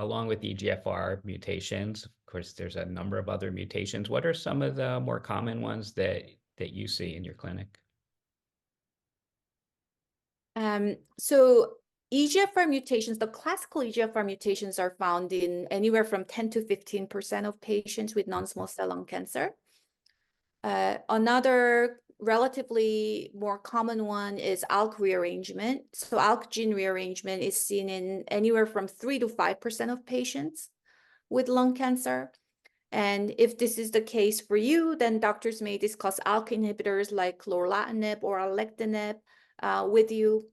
along with EGFR mutations, of course, there's a number of other mutations. What are some of the more common ones that you see in your clinic? So EGFR mutations, the classical EGFR mutations are found in anywhere from 10 to 15% of patients with non-small cell lung cancer. Another relatively more common one is ALK rearrangement. So ALK gene rearrangement is seen in anywhere from 3 to 5% of patients with lung cancer. And if this is the case for you, then doctors may discuss ALK inhibitors like lorlatinib or alectinib with you.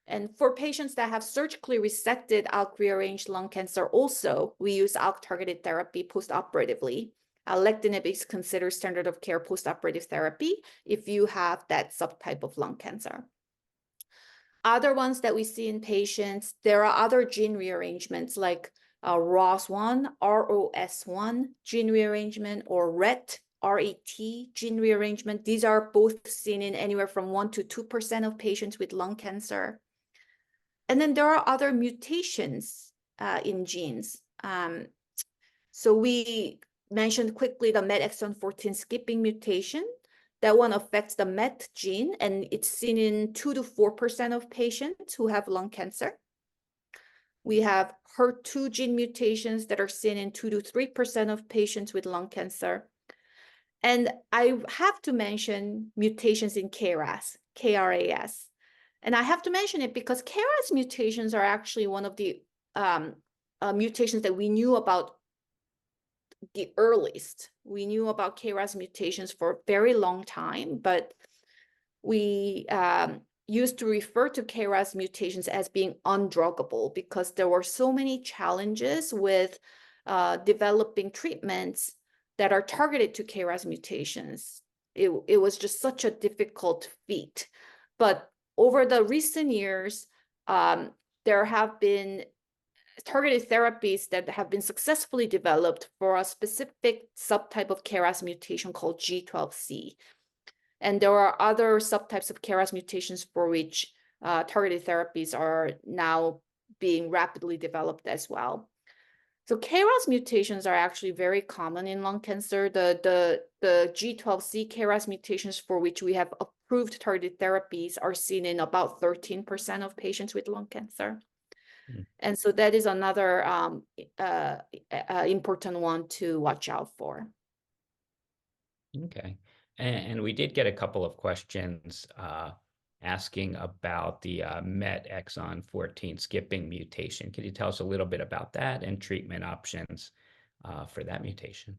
And for patients that have surgically resected ALK rearranged lung cancer also, we use ALK targeted therapy postoperatively. Alectinib is considered standard of care postoperative therapy if you have that subtype of lung cancer. Other ones that we see in patients, there are other gene rearrangements like ROS1, ROS1 gene rearrangement, or RET, RET gene rearrangement. These are both seen in anywhere from 1 to 2% of patients with lung cancer. And then there are other mutations in genes. So we mentioned quickly the MET exon 14 skipping mutation. That one affects the MET gene, and it's seen in 2 to 4% of patients who have lung cancer. We have HER2 gene mutations that are seen in 2 to 3% of patients with lung cancer. And I have to mention mutations in KRAS. And I have to mention it because KRAS mutations are actually one of the mutations that we knew about the earliest. We knew about KRAS mutations for a very long time, but we used to refer to KRAS mutations as being undruggable because there were so many challenges with developing treatments that are targeted to KRAS mutations. It was just such a difficult feat. But over the recent years, there have been targeted therapies that have been successfully developed for a specific subtype of KRAS mutation called G12C. And there are other subtypes of KRAS mutations for which targeted therapies are now being rapidly developed as well. So KRAS mutations are actually very common in lung cancer. The G12C KRAS mutations for which we have approved targeted therapies are seen in about 13% of patients with lung cancer. And so that is another important one to watch out for. Okay. And we did get a couple of questions asking about the MET exon 14 skipping mutation. Could you tell us a little bit about that and treatment options for that mutation?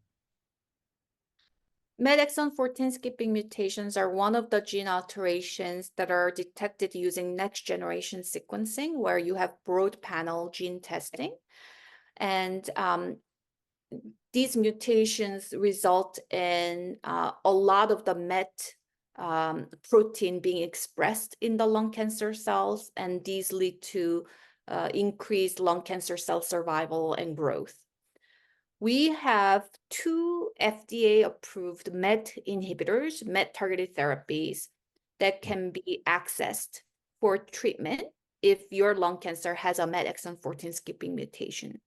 MET exon 14 skipping mutations are one of the gene alterations that are detected using next generation sequencing, where you have broad panel gene testing. And these mutations result in a lot of the MET protein being expressed in the lung cancer cells, and these lead to increased lung cancer cell survival and growth. We have 2 FDA-approved MET inhibitors, MET-targeted therapies, that can be accessed for treatment if your lung cancer has a MET exon 14 skipping mutation.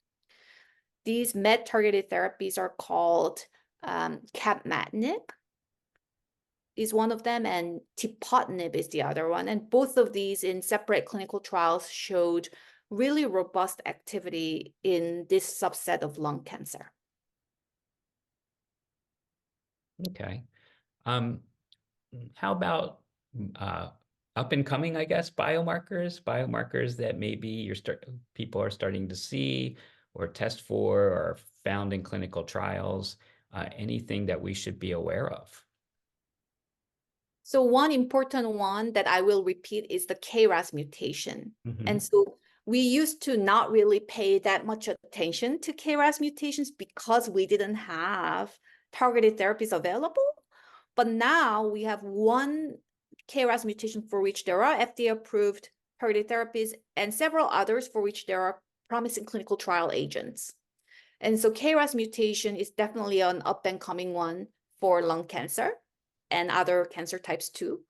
These MET-targeted therapies are called capmatinib is one of them, and tepotinib is the other one. And both of these in separate clinical trials showed really robust activity in this subset of lung cancer. Okay. How about up and coming, I guess, biomarkers that maybe people are starting to see or test for or found in clinical trials, anything that we should be aware of? So one important one that I will repeat is the KRAS mutation. And so we used to not really pay that much attention to KRAS mutations because we didn't have targeted therapies available. But now we have one KRAS mutation for which there are FDA-approved targeted therapies and several others for which there are promising clinical trial agents. And so KRAS mutation is definitely an up and coming one for lung cancer and other cancer types too.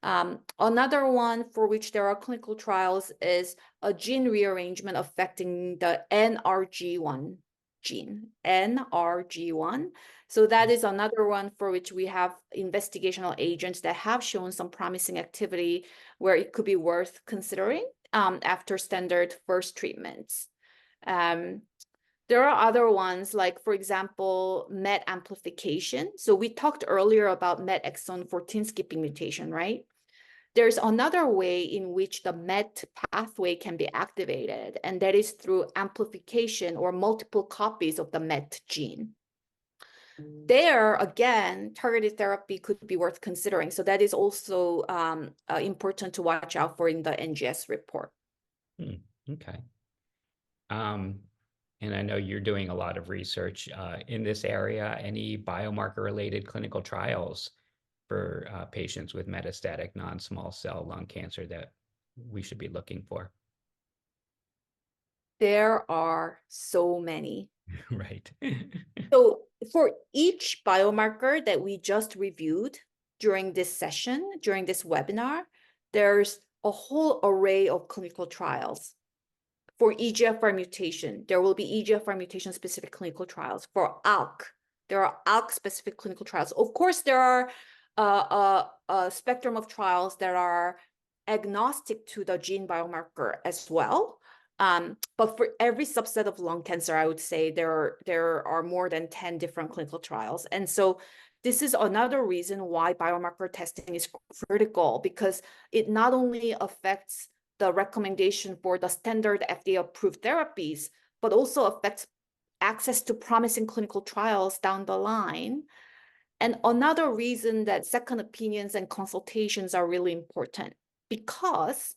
Another one for which there are clinical trials is a gene rearrangement affecting the NRG1 gene, NRG1. So that is another one for which we have investigational agents that have shown some promising activity where it could be worth considering after standard first treatments. There are other ones like, for example, MET amplification. So we talked earlier about MET exon 14 skipping mutation, right? There's another way in which the MET pathway can be activated, and that is through amplification or multiple copies of the MET gene. There, again, targeted therapy could be worth considering. So that is also important to watch out for in the NGS report. Okay. And I know you're doing a lot of research in this area. Any biomarker-related clinical trials for patients with metastatic non-small cell lung cancer that we should be looking for? There are so many. Right. So for each biomarker that we just reviewed during this session, during this webinar, there's a whole array of clinical trials. For EGFR mutation, there will be EGFR mutation specific clinical trials. For ALK, there are ALK specific clinical trials. Of course, there are a spectrum of trials that are agnostic to the gene biomarker as well. But for every subset of lung cancer, I would say there are more than 10 different clinical trials. And so this is another reason why biomarker testing is critical, because it not only affects the recommendation for the standard FDA-approved therapies, but also affects access to promising clinical trials down the line. And another reason that second opinions and consultations are really important, because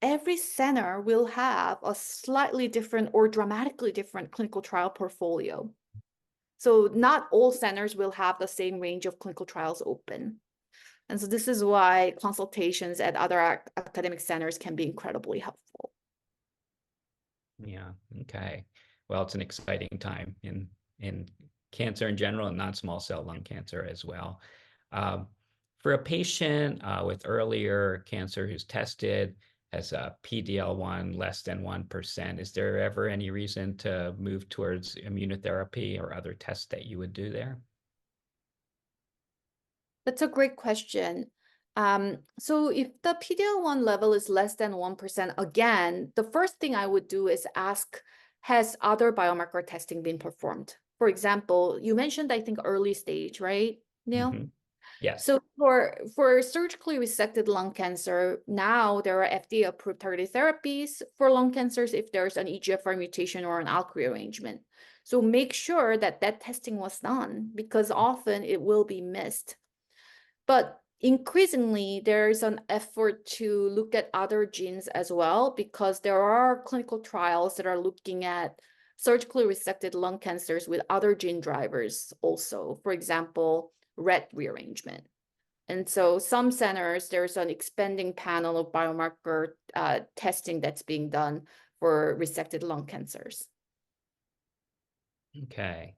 every center will have a slightly different or dramatically different clinical trial portfolio. So not all centers will have the same range of clinical trials open. And so this is why consultations at other academic centers can be incredibly helpful. Yeah. Okay. Well, it's an exciting time in cancer in general and non-small cell lung cancer as well. For a patient with earlier cancer who's tested as a PD-L1 less than 1%, is there ever any reason to move towards immunotherapy or other tests that you would do there? That's a great question. So if the PD-L1 level is less than 1%, again, the first thing I would do is ask, has other biomarker testing been performed? For example, you mentioned, I think, early stage, right, Neil? Mm-hmm. Yes. So for surgically resected lung cancer, now there are FDA-approved targeted therapies for lung cancers if there's an EGFR mutation or an ALK rearrangement. So make sure that that testing was done, because often it will be missed. But increasingly, there's an effort to look at other genes as well, because there are clinical trials that are looking at surgically resected lung cancers with other gene drivers also, for example, RET rearrangement. And so some centers, there's an expanding panel of biomarker testing that's being done for resected lung cancers. Okay.